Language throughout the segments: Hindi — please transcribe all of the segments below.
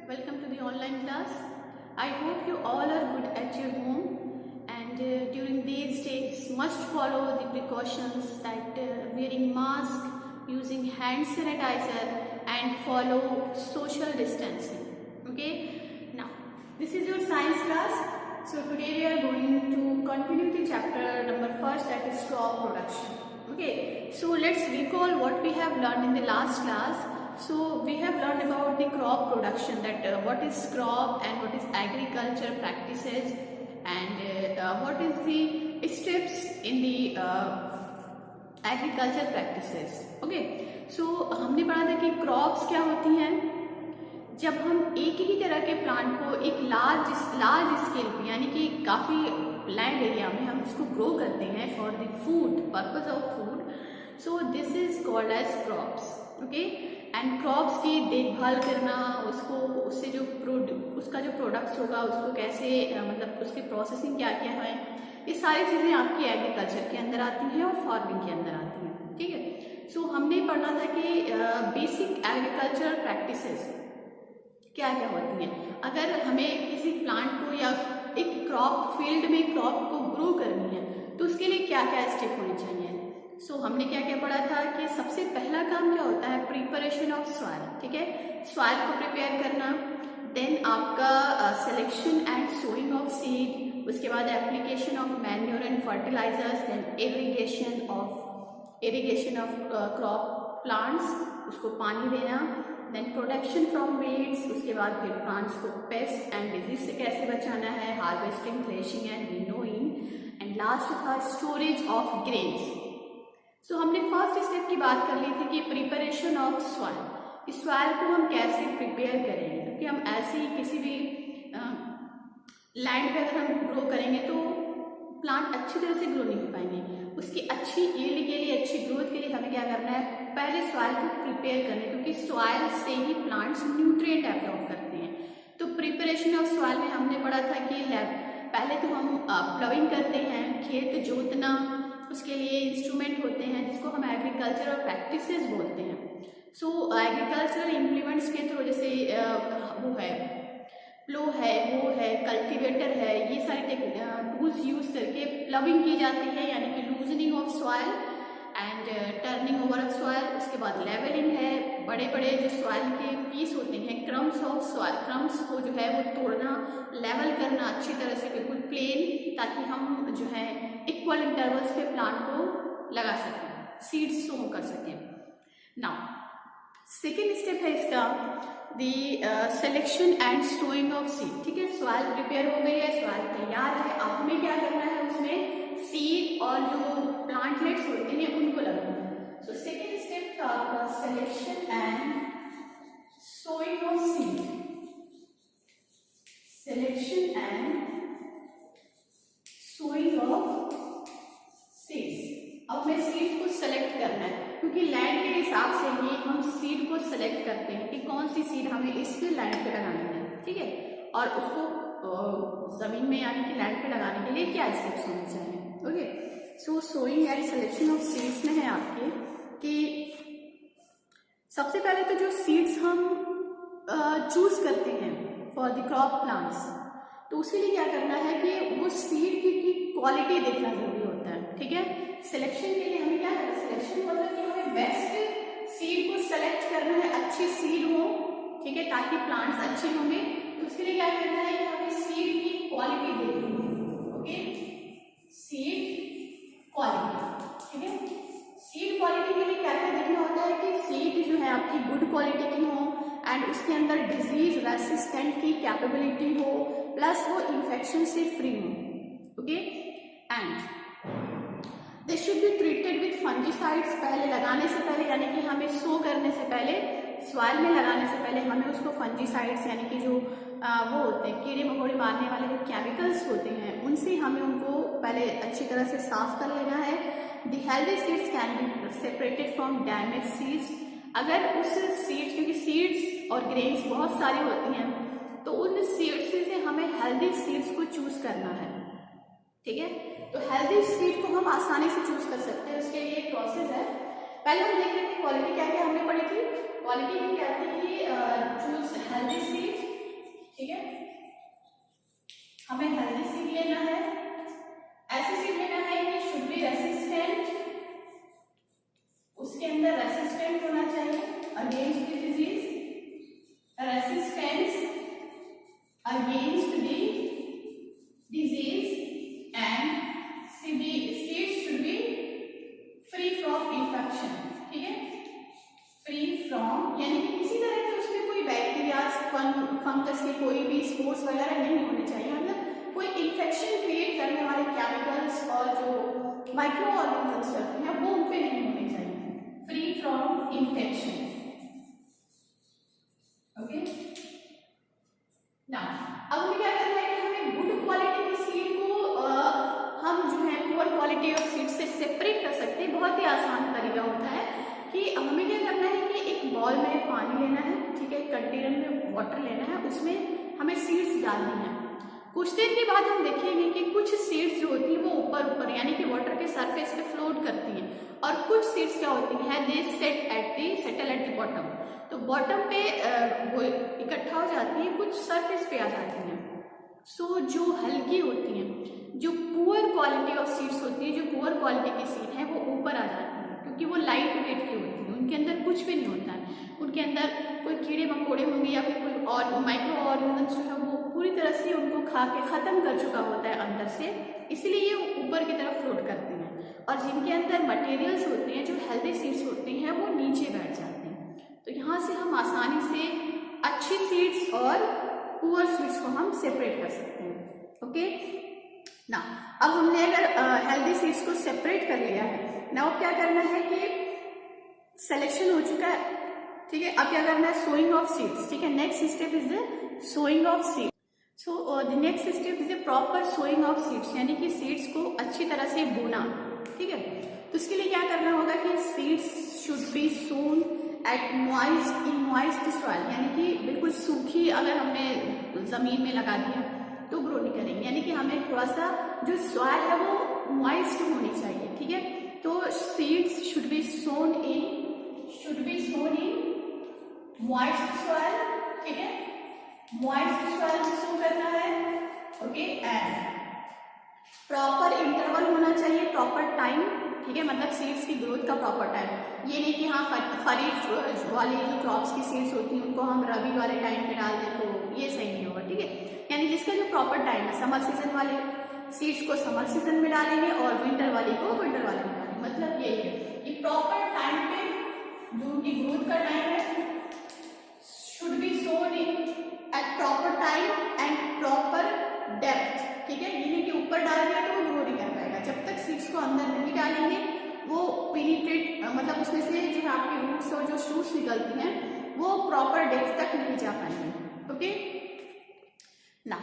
Welcome to the online class. I hope you all are good at your home, and during these days must follow the precautions that wearing mask, using hand sanitizer and follow social distancing. Okay, now this is your science class. So today we are going to continue the chapter number first, that is crop production. Okay, so let's recall what we have learned in the last class. So we have learned about the crop production, that what is crop and what is agriculture practices, and what is the steps in the agriculture practices. Okay, so हमने पढ़ा था कि क्रॉप्स क्या होती हैं। जब हम एक ही तरह के प्लांट को एक लार्ज स्केल पे, यानी कि काफ़ी लैंड एरिया में हम इसको ग्रो करते हैं for the food, purpose of food, so this is called as crops. Okay, and crops की देखभाल करना, उसको उससे जो उसका जो प्रोडक्ट्स होगा उसको कैसे मतलब उसकी प्रोसेसिंग क्या क्या है, ये सारी चीज़ें आपकी एग्रीकल्चर के अंदर आती हैं और फार्मिंग के अंदर आती हैं। ठीक है, सो हमने पढ़ना था कि बेसिक एग्रीकल्चरल प्रैक्टिसेस क्या क्या होती हैं। अगर हमें किसी प्लांट को या एक क्रॉप फील्ड में क्रॉप को ग्रो करनी है तो उसके लिए क्या क्या स्टेप होने चाहिए। सो हमने क्या क्या पढ़ा था कि सबसे पहला काम क्या होता है, प्रिपरेशन ऑफ सॉइल। ठीक है, सॉइल को प्रिपेयर करना, देन आपका selection and sowing of seed, उसके बाद application of manure and fertilizers, then irrigation of crop plants, उसको पानी देना, देन प्रोटेक्शन फ्रॉम वीड्स, उसके बाद फिर प्लांट्स को पेस्ट एंड डिजीज से कैसे बचाना है, harvesting, threshing and winnowing, and last था स्टोरेज ऑफ ग्रेन्स। सो हमने फर्स्ट स्टेप की बात कर ली थी कि प्रिपरेशन ऑफ सॉइल। इस सॉइल को हम कैसे प्रिपेयर करेंगे, क्योंकि हम ऐसे ही किसी भी लैंड पे अगर हम ग्रो करेंगे तो प्लांट अच्छी तरह से ग्रो नहीं हो पाएंगे। उसकी अच्छी यील्ड के लिए, अच्छी ग्रोथ के लिए हमें क्या करना है, पहले सॉइल को प्रिपेयर करना है, क्योंकि सॉइल से ही प्लांट्स न्यूट्रिएंट एब्जॉर्ब करते हैं। तो प्रिपरेशन ऑफ सॉइल में हमने पढ़ा था कि पहले तो हम प्लविंग करते हैं, खेत जोतना, उसके लिए इंस्ट्रूमेंट होते हैं जिसको हम एग्रीकल्चरल प्रैक्टिसेस बोलते हैं। सो एग्रीकल्चरल इम्प्लीमेंट्स के थ्रू, जैसे वो है प्लो है, वो है कल्टीवेटर है, ये सारे टूल्स यूज करके प्लविंग की जाती है, यानी कि loosening of soil and turning over of soil. उसके बाद लेवलिंग है, बड़े बड़े जो सॉइल के पीस होते हैं, क्रम्स ऑफ सॉइल, क्रम्स को जो है वो तोड़ना, लेवल करना अच्छी तरह से, बिल्कुल प्लेन, ताकि हम जो है इक्वल इंटरवल्स पे प्लांट को लगा सकें, सीड्स सो कर सकें। नाउ सेकेंड स्टेप है इसका the selection and sowing of seed. ठीक है, सॉइल प्रिपेयर हो गई है, सॉइल तैयार है, अब हमें क्या करना है, उसमें सीड और जो प्लांटलेट्स होते हैं उनको लगाना है। सो सेकेंड स्टेप था आपका selection and sowing of seed. Selection and sowing of seeds. अब हमें सीड को सेलेक्ट करना है, क्योंकि लैंड के हिसाब से ही हम सीड को सेलेक्ट करते हैं कि कौन सी सीड हमें इस लैंड पे लगानी है। ठीक है, और उसको जमीन में यानी कि लैंड पे लगाने के लिए क्या स्टेप्स होने चाहिए। Okay, so sowing and selection of seeds में है आपके कि सबसे पहले तो जो सीड्स हम चूज करते हैं फॉर द क्रॉप प्लांट्स, तो उसके लिए क्या करना है कि वो सीड की क्वालिटी देखना जरूरी होता है। ठीक है, सिलेक्शन के लिए हमें क्या करना है, सिलेक्शन मतलब कि हमें बेस्ट सीड को सेलेक्ट करना है, अच्छी सीड हो, ठीक है, ताकि प्लांट्स अच्छे होंगे। तो उसके लिए क्या करना है कि हमें सीड की क्वालिटी देखनी है। Okay, seed quality. ठीक है, सीड क्वालिटी के लिए क्या क्या देखना होता है कि सीड जो है आपकी गुड क्वालिटी की हो, एंड उसके अंदर डिजीज रेसिस्टेंट की कैपेबिलिटी हो, प्लस वो इन्फेक्शन से फ्री हो। Okay, and they should be treated with fungicides. पहले लगाने से पहले, यानी कि हमें सो करने से पहले, सॉइल में लगाने से पहले हमें उसको फंजीसाइड्स, यानी कि जो वो होते हैं कीड़े मकोड़े मारने वाले जो केमिकल्स होते हैं, उनसे हमें उनको पहले अच्छी तरह से साफ कर लेना है। The healthy seeds can be separated from damage seeds. अगर उस सीड्स, क्योंकि सीड्स और ग्रेन्स बहुत सारी होती हैं, तो उन सीड्स में से हमें हेल्दी सीड्स को चूज करना है। ठीक है, तो हेल्दी सीड को हम आसानी से चूज कर सकते हैं, उसके लिए एक प्रोसेस है। पहले हम देख लेते हैं क्वालिटी क्या क्या हमने पढ़ी थी। क्वालिटी में क्या थी कि चूज हेल्दी सीड, फंगस के कोई भी स्पोर्स वगैरह नहीं होने चाहिए, मतलब कोई इन्फेक्शन क्रिएट करने वाले केमिकल्स और जो माइक्रो ऑर्गेनिजम्स होते हैं वो उन पे नहीं होने चाहिए, फ्री फ्रॉम इन्फेक्शन। ओके ना, अब हमें क्या करना है कि हमें गुड क्वालिटी की सीड को हम जो है पुअर क्वालिटी ऑफ सीड से सेपरेट कर सकते हैं। बहुत ही आसान तरीका होता है कि हमें क्या करना है कि एक बॉल में पानी लेना है, ठीक है, कंटेनर में वाटर लेना है, उसमें हमें सीड्स डालनी है। कुछ देर के बाद हम देखेंगे कि कुछ सीड्स जो होती हैं वो ऊपर ऊपर यानी कि वाटर के सरफेस पे फ्लोट करती हैं, और कुछ सीड्स क्या होती हैं दे सेटल एट द बॉटम, तो बॉटम पे वो इकट्ठा हो जाती है, कुछ सरफेस पे आ जाती हैं। सो जो हल्की होती हैं, जो पुअर क्वालिटी ऑफ सीड्स होती है, जो पुअर क्वालिटी की सीड है वो ऊपर आ जाती है, क्योंकि वो लाइट वेट की होती है, उनके अंदर कुछ भी नहीं होता है, उनके अंदर कोई कीड़े मकोड़े होंगे या फिर कोई और माइक्रो ऑर्गेनिजम्स जो है वो पूरी तरह से उनको खा के ख़त्म कर चुका होता है अंदर से, इसलिए ये ऊपर की तरफ फ्लोट करती हैं, और जिनके अंदर मटेरियल्स होते हैं जो हेल्दी सीड्स होते हैं वो नीचे बैठ जाते हैं। तो यहाँ से हम आसानी से अच्छी सीड्स और पुअर सीड्स को हम सेपरेट कर सकते हैं। ओके ना, अब हमने अगर हेल्दी सीड्स को सेपरेट कर लिया है ना, अब क्या करना है कि सिलेक्शन हो चुका है, ठीक है, अब क्या करना है सोइंग ऑफ सीड्स, ठीक है, next step is the sowing of seeds. So the next step is the proper sowing of seeds, यानी कि सीड्स को अच्छी तरह से बोना, ठीक है। तो इसके लिए क्या करना होगा कि seeds should be sown at moist soil, यानी कि बिल्कुल सूखी अगर हमने जमीन में लगा दिया तो ग्रो नहीं करेंगे, यानी कि हमें थोड़ा सा जो सॉइल है वो मॉइस्ट होनी चाहिए, ठीक है। तो seeds should be sown in moist soil, ठीक है, मॉइस्ट सॉइल में सो करना है। ओके, एंड प्रॉपर इंटरवल होना चाहिए, प्रॉपर टाइम, ठीक है, मतलब सीड्स की ग्रोथ का प्रॉपर टाइम, ये नहीं कि हाँ खरीफ वाली जो क्रॉप्स की सीड्स होती हैं उनको हम रबी वाले टाइम पे डाल दें तो ये सही नहीं होगा, ठीक है। यानी जिसका जो प्रॉपर टाइम है, समर सीजन वाले सीड्स को समर सीजन में डालेंगे और विंटर वाली को विंटर वाले में डालेंगे, मतलब यही है, ये प्रॉपर टाइम पे जो उनकी ग्रोथ का टाइम है should be sown in at proper time and proper depth, ठीक है, ये नहीं कि ऊपर डाल दिया तो वो ग्रो नहीं कर पाएगा, जब तक सीड्स को अंदर नहीं डालेंगे वो पेनिट्रेट मतलब उसमें से जो है आपके रूट्स और जो शूट्स निकलती हैं वो प्रॉपर डेप्थ तक नहीं जा पाएंगे। ओके ना,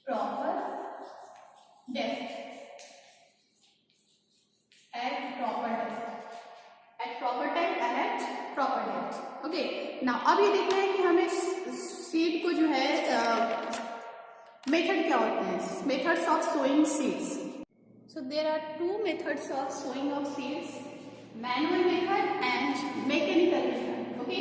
proper depth at proper time and at proper depth. Okay ना, अब ये देखना है कि हमें सीड को जो है मेथड क्या होते हैं, methods of sowing seeds. So there are two methods of sowing of seeds, manual method and mechanical method. Okay,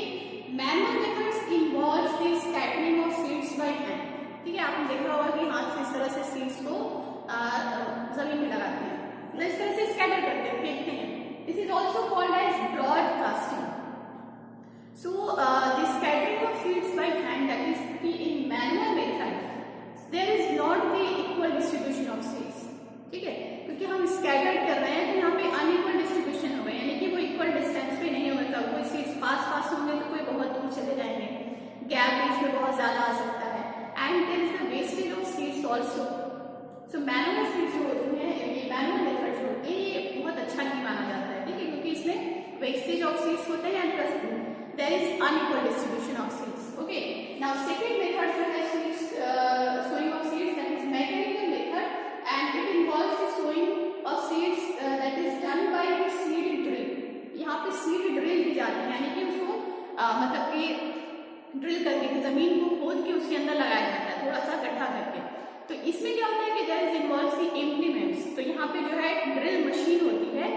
manual methods involves the scattering of seeds by hand, ठीक है, आपने देखा होगा कि हाथ से इस तरह से सीड्स को जमीन में लगाते हैं, मतलब इस तरह से स्कैटर करते हैं, फेंकते हैं। This is also called as broadcasting. So the scattering of seeds by hand, that is in manual method, there is not the equal distribution of seeds, ठीक है, क्योंकि हम स्कैटर कर रहे हैं तो यहाँ पे अनइक्वल डिस्ट्रीब्यूशन होगा, यानी कि वो इक्वल डिस्टेंस पे नहीं होगा, कोई सीड्स पास होंगे तो कोई बहुत दूर चले जाएंगे, गैप बीच में बहुत ज्यादा आ सकता है, and there is the wastage of seeds also. So manual seeds जो होती हैं, ये मैनुअल मेथड जो होती है ये बहुत अच्छा नहीं माना जाता है, ठीक है, क्योंकि इसमें वेस्टेज ऑफ सीड्स होते हैं and plus there is unequal distribution of seeds. Okay, now second method जो है seeds sowing of seeds, that is mechanical method, and it involves the sowing of seeds that is done by the seed drill. यहाँ पे seed drill की जाती है, यानी कि उसको मतलब कि ड्रिल करके जमीन को खोद के उसके अंदर लगाया जाता है, थोड़ा सा गड्ढा करके। तो इसमें क्या होता है कि there is involves the implements, तो यहाँ पे जो है ड्रिल मशीन होती है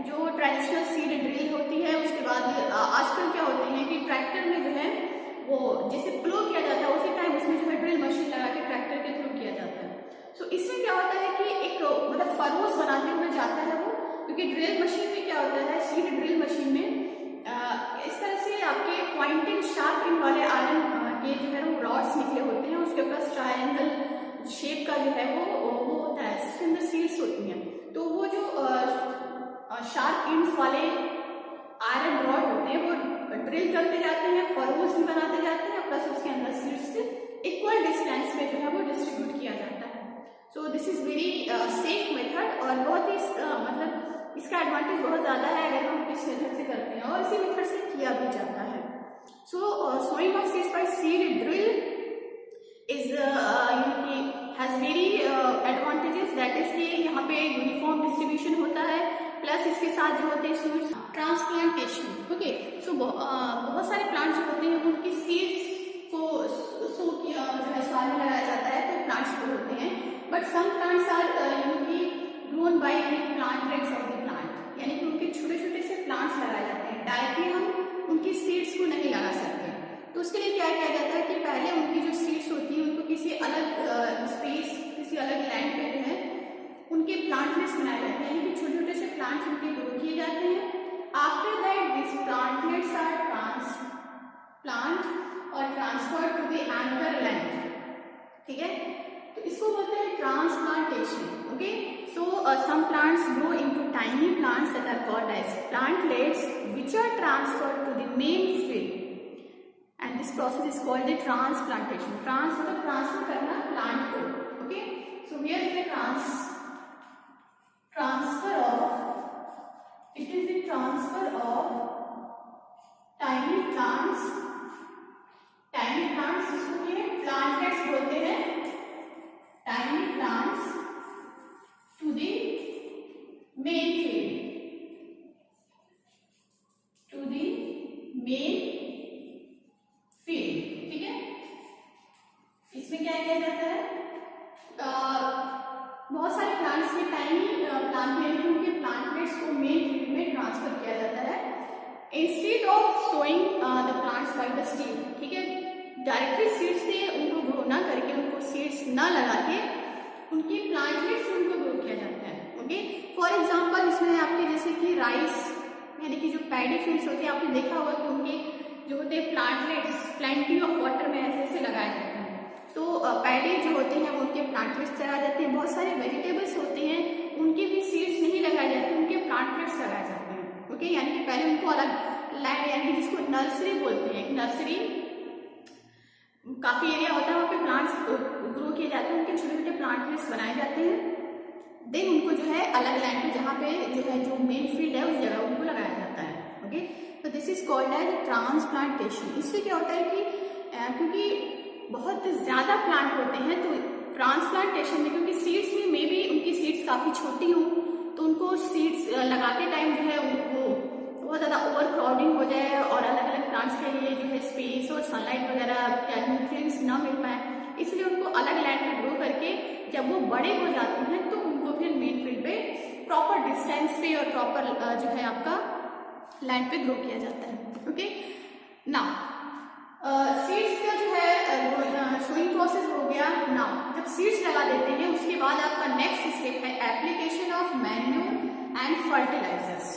जो ट्रेडिशनल सीड ड्रिल होती है, उसके बाद आजकल क्या होती है कि ट्रैक्टर में जो है वो जैसे प्लो किया जाता है उसी टाइम उसमें जो है ड्रिल मशीन लगा के ट्रैक्टर के थ्रू किया जाता है। सो इसमें क्या होता है कि एक मतलब फरोस बनाते हुए जाता है वो, क्योंकि ड्रिल मशीन में क्या होता है, सीड ड्रिल मशीन में इस तरह से आपके पॉइंटिंग शार्प इन वाले आयरन के जो है वो रॉड्स निकले होते हैं, उसके पास ट्रायंगल शेप का जो है वो होता है, इसके अंदर सीड्स होती हैं, तो वो जो शार्प इंड्स वाले आयरन रॉड होते हैं वो ड्रिल करते जाते हैं, फरोज बनाते जाते हैं प्लस उसके अंदर सीड्स इक्वल डिस्टेंस पे जो है वो डिस्ट्रीब्यूट किया जाता है। सो this is very safe method और बहुत ही मतलब इसका एडवांटेज बहुत ज़्यादा है अगर हम इस मेथड से करते हैं और इसी मेथड से किया भी जाता है। So sowing of seeds by seed drill is has very advantages, that is कि यहाँ पे यूनिफॉर्म डिस्ट्रीब्यूशन होता है प्लस इसके साथ जो होते हैं सीड्स ट्रांसप्लांटेशन। ओके, सो बहुत सारे प्लांट्स जो होते हैं उनकी सीड्स को जो है सॉइल में लगाया जाता है तो प्लांट्स ग्रो होते हैं, but some plants are grown by the plant rates of the plant, यानी कि उनके छोटे छोटे से प्लांट्स लगाए जाते हैं, डायरेक्टली हम उनकी सीड्स को नहीं लगा सकते। तो उसके लिए क्या किया जाता है कि पहले उनकी जो सीड्स होती है उनको किसी अलग स्पेस किसी अलग लैंड पे जो है उनके प्लांटलेट्स बनाए जाते हैं, यानी कि छोटे छोटे से प्लांट्स उनके ग्रो किए जाते हैं। After that this plantlets are transplant और transfer to the anchor land, ठीक है, तो इसको बोलते हैं transplantation. Okay, so some plants grow into tiny plants that are called as plantlets which are transferred to the main field and this process is called the transplantation. Trans मतलब ट्रांसफर करना प्लांट को। Okay, so here is the transfer of, it is the transfer of tiny plants इसको क्या प्लांटलेट्स बोलते हैं, tiny plants to the main field, to the main field, ठीक है। इसमें क्या किया जाता है, बहुत सारे प्लांट्स के टाइनी प्लांट में उनके प्लांटलेट्स को मेन फील्ड में ट्रांसफर किया जाता है instead of sowing the plants by the seed, ठीक है, डायरेक्टली सीड से उनको ग्रो ना करके उनको सीड्स ना लगा के उनके प्लांटलेट्स से उनको ग्रो किया जाता है। ओके, फॉर एग्जाम्पल इसमें आपके जैसे कि राइस यानी कि जो पैडी फील्ड्स होते हैं आपने देखा होगा कि उनके जो होते हैं प्लांटलेट्स प्लेंटी ऑफ वाटर में ऐसे ऐसे लगाए जाते हैं, तो पैडी जो होते हैं वो उनके प्लांटलेट्स लगाए जाते हैं। बहुत सारे वेजिटेबल्स होते हैं उनके भी सीड्स नहीं लगाए जाते, उनके प्लांटलेट्स लगाए जाते हैं। ओके, यानी कि पहले उनको अलग लैंड यानी कि जिसको नर्सरी बोलते हैं, नर्सरी काफ़ी एरिया होता है वहाँ पे प्लांट्स ग्रो किए जाते हैं, उनके छोटे छोटे प्लांटलेट्स बनाए जाते हैं, देन उनको जो है अलग लैंड पे जहाँ पे जो है जो मेन फील्ड है उस जगह उनको लगाया जाता है। ओके, तो this is called as transplantation. इससे क्या होता है कि क्योंकि बहुत ज़्यादा प्लांट होते हैं तो ट्रांसप्लांटेशन में क्योंकि सीड्स में मे बी उनकी सीड्स काफ़ी छोटी हों तो उनको सीड्स लगाते टाइम जो है उनको बहुत ज़्यादा ओवर क्राउडिंग हो जाए और अलग अलग प्लांट्स के लिए जो है स्पेस और सनलाइट वगैरह या न्यूट्रिएंट्स ना मिल पाए, इसलिए उनको अलग लैंड पे ग्रो करके जब वो बड़े हो जाते हैं तो उनको फिर मेन फील्ड पे प्रॉपर डिस्टेंस पे और प्रॉपर जो है आपका लैंड पे ग्रो किया जाता है। ओके, नाउ सीड्स का जो है सोइंग प्रोसेस हो गया। नाउ जब सीड्स लगा देते हैं उसके बाद आपका नेक्स्ट स्टेप है application of manure and fertilizers.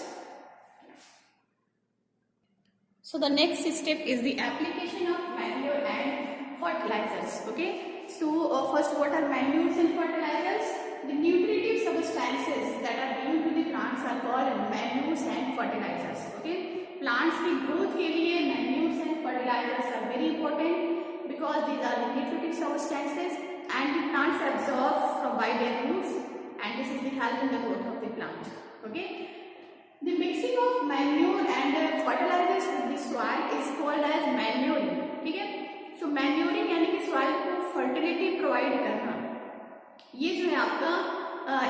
So the next step is the application of manure and fertilizers. Okay, so first what are manures and fertilizers? The nutritive substances that are given to the plants are called manures and fertilizers. Okay, plants की growth के लिए manures and fertilizers are very important because these are the nutritive substances and the plants absorb from by their roots and this is the help in the growth of the plant. Okay. The mixing of manure and fertilizers with the soil is called as manuring. ठीक है, so manuring यानी कि soil को fertility provide करना, ये जो है आपका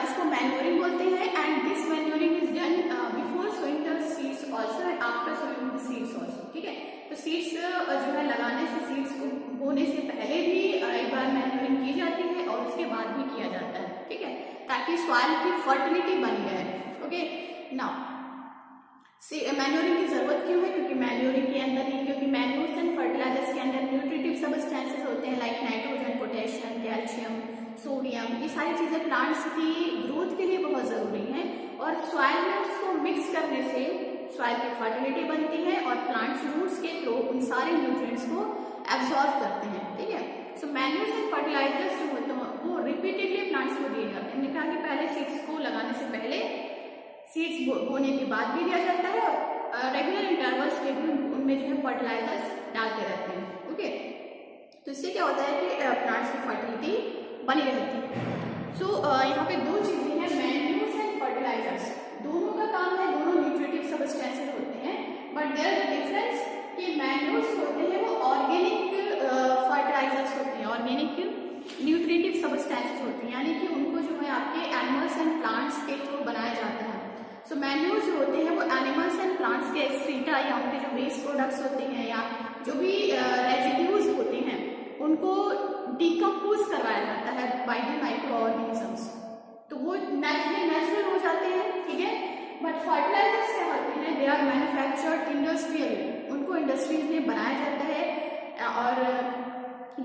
इसको manuring बोलते हैं and this manuring is done before sowing the seeds also and after sowing the seeds also. ठीक है, तो seeds जो है लगाने से seeds को बोने से पहले भी एक बार manuring की जाती है और उसके बाद भी किया जाता है। ठीक है, ताकि soil की fertility बनी रहे। ओके, नाउ मैन्योरिंग की जरूरत क्यों है, क्योंकि मैन्योरिंग के अंदर ही क्योंकि मैन्यूर्स एंड फर्टिलाइजर्स के अंदर न्यूट्रिटिव सबस्टेंसेस होते हैं like nitrogen, potassium, calcium, sodium, ये सारी चीज़ें प्लांट्स की ग्रोथ के लिए बहुत ज़रूरी हैं और सॉइल में उसको मिक्स करने से सॉइल की फर्टिलिटी बनती है और प्लांट्स रूट्स के थ्रू उन सारे न्यूट्रिएंट्स को एब्जॉर्ब करते हैं। ठीक है, सो मैन्यूर्स एंड फर्टिलाइजर्स जो होते हैं वो रिपीटेडली प्लांट्स को दिए जाते हैं। हमने कहा कि पहले सीड्स को लगाने से पहले सीड्स बोने के बाद भी दिया जाता है रेगुलर इंटरवल्स पे भी उनमें जो है फर्टिलाइजर्स डालते रहते हैं। ओके, तो इससे क्या होता है कि प्लांट्स की फर्टिलिटी बनी रहती है। सो यहाँ पे दो चीजें हैं, मैन्यूर्स एंड फर्टिलाइजर्स। दोनों का काम है, दोनों न्यूट्रिटिव सब्सटेंसेस होते हैं, but there is a difference कि मैन्यूर्स होते हैं वो ऑर्गेनिक फर्टिलाइजर्स होते हैं, ऑर्गेनिक न्यूट्रिटिव सब्सटेंसेस होते हैं, यानी कि उनको जो है आपके एनिमल्स एंड प्लांट्स के थ्रू बनाया जाता है। सो मैन्यूर्स जो होते हैं वो एनिमल्स एंड प्लांट्स के एक्सक्रीटा या उनके जो वेस्ट प्रोडक्ट्स होते हैं या जो भी रेजिड्यूज होते हैं उनको डिकम्पोज करवाया जाता है बाय द माइक्रो ऑर्गेनिजम्स, तो वो नेचुरल हो जाते हैं, ठीक है। बट फर्टिलाइजर्स क्या होते हैं, दे आर मैन्युफैक्चर्ड इंडस्ट्रियली, उनको इंडस्ट्रीज में बनाया जाता है और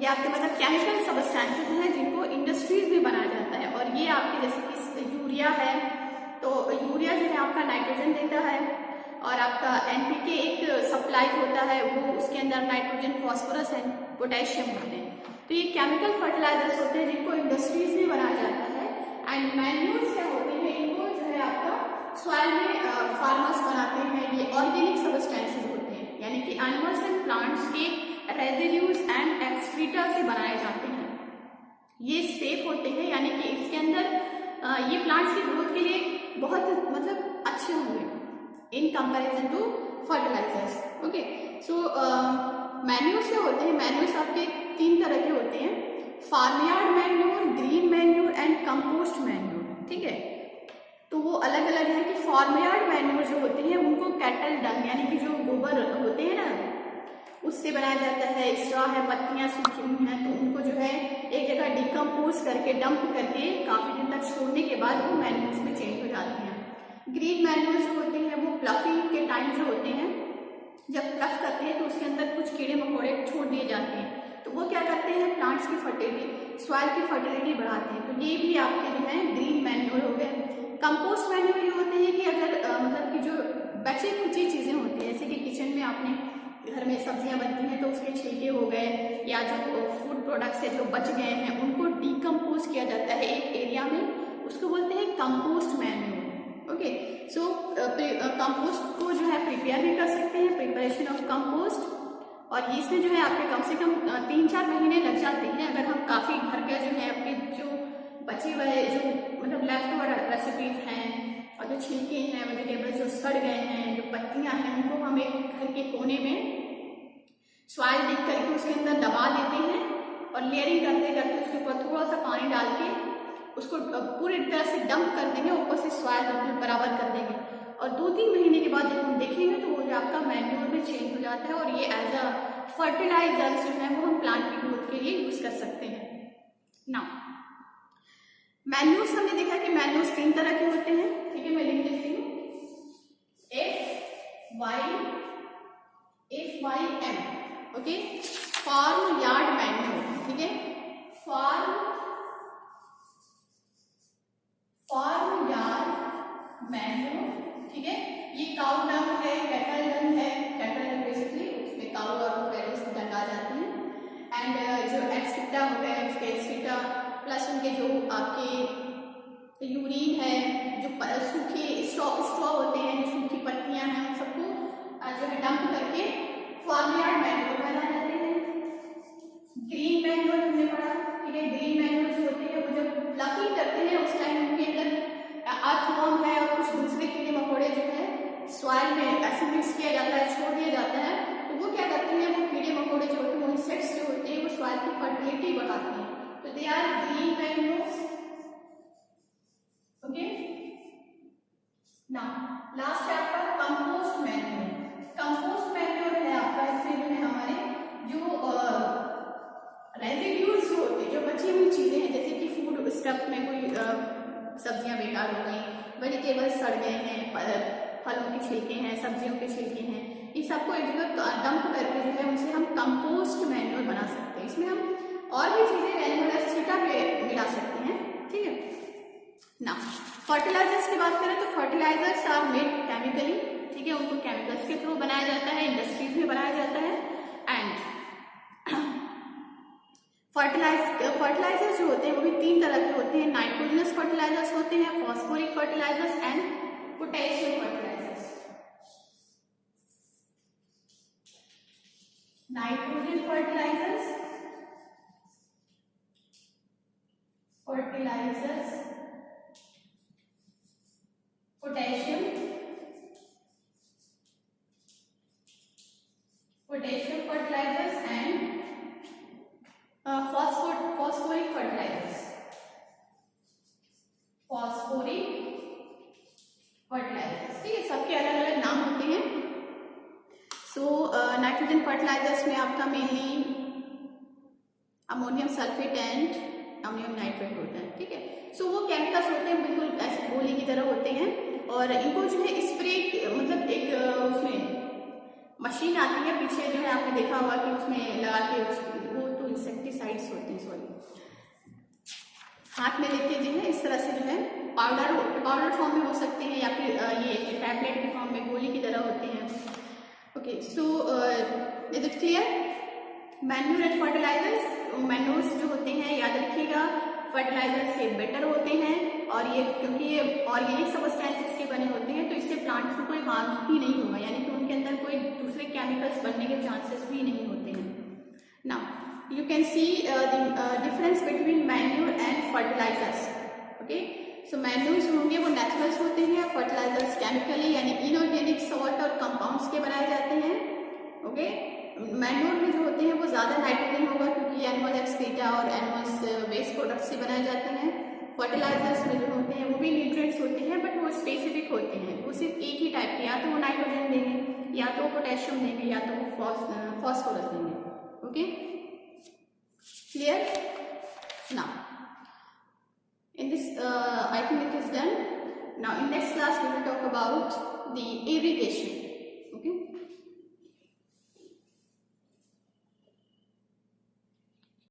ये आपके मतलब केमिकल सब्सटेंसेस हैं जिनको इंडस्ट्रीज में बनाया जाता है। और ये आपके जैसे कि यूरिया है, तो यूरिया जो है आपका नाइट्रोजन देता है और आपका एनपीके एक सप्लाई होता है, वो उसके अंदर नाइट्रोजन, फॉस्फोरस एंड पोटेशियम होते हैं। तो ये केमिकल फर्टिलाइजर्स होते हैं जिनको इंडस्ट्रीज में बनाया जाता है। एंड मैन्यूर्स क्या होते हैं, इनको जो है आपका सॉइल में फार्मर्स बनाते हैं, ये ऑर्गेनिक सब्सटेंसेस होते हैं, यानी कि एनिमल्स एंड प्लांट्स के रेजिड्यूज एंड एक्सक्रीटा से बनाए जाते हैं। ये सेफ होते हैं, यानी कि इसके अंदर ये प्लांट्स की ग्रोथ के लिए बहुत मतलब अच्छे होंगे in comparison to fertilizers. Okay, so manures क्या होते हैं, मैन्यूर्स आपके तीन तरह के होते हैं, farmyard manure, green manure and compost manure, ठीक है। तो वो अलग अलग है कि फार्मयार्ड मैन्यूर जो होते हैं उनको कैटल डंग यानी कि जो गोबर होते हैं ना उससे बनाया जाता है, स्ट्रॉ है, पत्तियां सूखी हुई हैं, तो उनको जो है एक जगह डिकम्पोज करके डंप करके काफी दिन तक छोड़ने के बाद वो मैन्यूर्स में चेंज हो जाते हैं। ग्रीन मैन्यूर्स जो होते हैं वो प्लफिंग के टाइम जो होते हैं, जब प्लफ करते हैं तो उसके अंदर कुछ कीड़े मकोड़े छोड़ दिए जाते हैं, तो वो क्या करते हैं प्लांट्स की फर्टिलिटी, सॉइल की फर्टिलिटी बढ़ाते हैं। तो ये भी आपके जो है ग्रीन मैन्यूर हो गए। कंपोस्ट मैन्यूर ये होते हैं कि अगर मतलब कि जो बचे कुची चीजें होती हैं, जैसे कि किचन में आपने घर में सब्जियां बनती हैं तो उसके छिलके हो गए या जो फूड प्रोडक्ट्स है जो बच गए हैं उनको डिकम्पोज किया जाता है एक एरिया में, उसको बोलते हैं कंपोस्ट मैन्यूर। ओके, सो कंपोस्ट को जो है प्रिपेयर भी कर सकते हैं, प्रिपरेशन ऑफ कंपोस्ट, और इसमें जो है आपके कम से कम 3-4 महीने लग जाते हैं अगर हम काफ़ी घर का जो है आपके जो बचे हुए जो मतलब लेफ्ट ओवर रेसिपीज हैं और जो छिलके हैं, वेजिटेबल्स जो सड़ गए हैं, जो पत्तियां हैं, उनको हम एक घर के कोने में सॉइल डिग करके उसके अंदर दबा देते हैं और लेयरिंग करते करते उसके ऊपर थोड़ा सा पानी डाल के उसको पूरी तरह से डंप कर देंगे, ऊपर से सॉइल बिल्कुल बराबर कर देंगे और 2-3 महीने के बाद जब हम देखेंगे तो वो जो आपका मैन्यूर में चेंज हो जाता है और ये एज अ फर्टिलाइजर जो है वो हम प्लांट की ग्रोथ के लिए यूज कर सकते हैं। नाउ मैन्यूर्स हमने देखा कि मैन्यूर्स 3 तरह के होते हैं, ठीक है, मैं लिख देती हूँ FYM, okay. Farm yard manure, ठीक है, फार्म यार्ड मैन्यूर, ठीक है। ये काऊ डंग है, कैटल डंग है, कैटल डंग बेसिकली उसमें काऊ और फेरोस डंग आ जाती है, एंड जो एक्सक्रीटा हो गए उसके एक्सक्रीटा प्लस उनके जो आपके यूरिन है, जो सूखे स्ट्रॉ होते हैं, जो सूखी पत्तियां हैं, उन सबको जो है डंप करके फार्मयार्ड मैन्यूर बना जाते हैं। ग्रीन मैन्यूर हमने पढ़ा, ठीक है। ग्रीन मैन्यूर जो होते हैं वो जब प्लफिंग करते हैं उस टाइम उनके अंदर अर्थवॉर्म है और कुछ दूसरे कीड़े मकोड़े जो है सॉइल में ऐसे मिक्स किया जाता है, छोड़ दिया जाता है, तो वो क्या करते हैं, वो कीड़े मकोड़े जो होते हैं, इंसेक्ट्स जो होते हैं, वो सॉइल की फर्टिलिटी बढ़ाते हैं, तो they are green manures. Okay, now last है आपका कंपोस्ट मैन्यूर। कंपोस्ट मैन्यूर है आपका, इसमें जो है हमारे जो रेजिड्यूज जो होते हैं, जो बची हुई चीजें हैं, जैसे कि फूड स्टफ में कोई सब्जियां बेकार हो गई, वेजिटेबल्स सड़ गए हैं, फलों के छिलके हैं, सब्जियों के छिलके हैं, इस सबको एक जगह डंप करके जो है उनसे हम कंपोस्ट मैन्यूर बना सकते हैं। इसमें हम और भी चीजें एनिमल एक्सक्रीटा पे मिला सकते हैं, ठीक है ना। फर्टिलाइजर्स की बात करें तो फर्टिलाइजर्स आर मेड केमिकली, ठीक है, उनको केमिकल्स के थ्रू बनाया जाता है, इंडस्ट्रीज में बनाया जाता है। एंड फर्टिलाइजर्स जो होते हैं वो भी 3 तरह के होते हैं, नाइट्रोजनस फर्टिलाइजर्स होते हैं, phosphoric fertilizers and potassium fertilizers. Nitrogen fertilizers, potassium fertilizers and phosphoric fertilizers. ठीक है, सबके अलग अलग नाम होते हैं. सो नाइट्रोजन फर्टिलाइजर्स में आपका mainly ammonium sulphate and ammonium nitrate होता है. ठीक है, सो वो केमिकल्स होते हैं, बिल्कुल ऐसे गोली की तरह होते हैं और इनको जो है स्प्रे मतलब एक उसमें मशीन आती है पीछे जो है आपने देखा होगा कि उसमें लगा के वो तो इंसेक्टिसाइड्स होते हैं, सॉरी, हाथ में लेके जो है इस तरह से जो है पाउडर फॉर्म में हो सकते हैं या फिर ये टैबलेट के फॉर्म में गोली की तरह होते हैं. Okay, so is it clear? Manure and fertilizers, manures जो होते हैं याद रखिएगा फर्टिलाइजर से बेटर होते हैं और ये क्योंकि ये ऑर्गेनिक सब्सटेंसेस के बने होते हैं तो इससे प्लांट्स को कोई हार्म ही नहीं होगा, यानी कि उनके अंदर कोई दूसरे केमिकल्स बनने के चांसेस भी नहीं होते हैं. Now you can see the difference between manure and fertilizers. Okay, so manures होंगे वो नेचुरल्स होते हैं, फर्टिलाइजर्स केमिकली यानी इनऑर्गेनिक सॉल्ट और कंपाउंड्स के बनाए जाते हैं. ओके, मैन्योर में जो होते हैं वो ज़्यादा नाइट्रोजन होगा क्योंकि एनिमल एक्सक्रीटा और एनिमल्स वेस्ट प्रोडक्ट्स से बनाए जाते हैं. फर्टिलाइजर्स में जो होते हैं वो भी न्यूट्रिएंट्स होते हैं बट वो स्पेसिफिक होते हैं, वो सिर्फ एक ही टाइप के, या तो वो नाइट्रोजन देंगे या तो वो पोटेशियम देंगे या तो वो फॉस्फोरस देंगे. Okay, clear? Now in this I think it is done. Now in next class we will talk about the irrigation.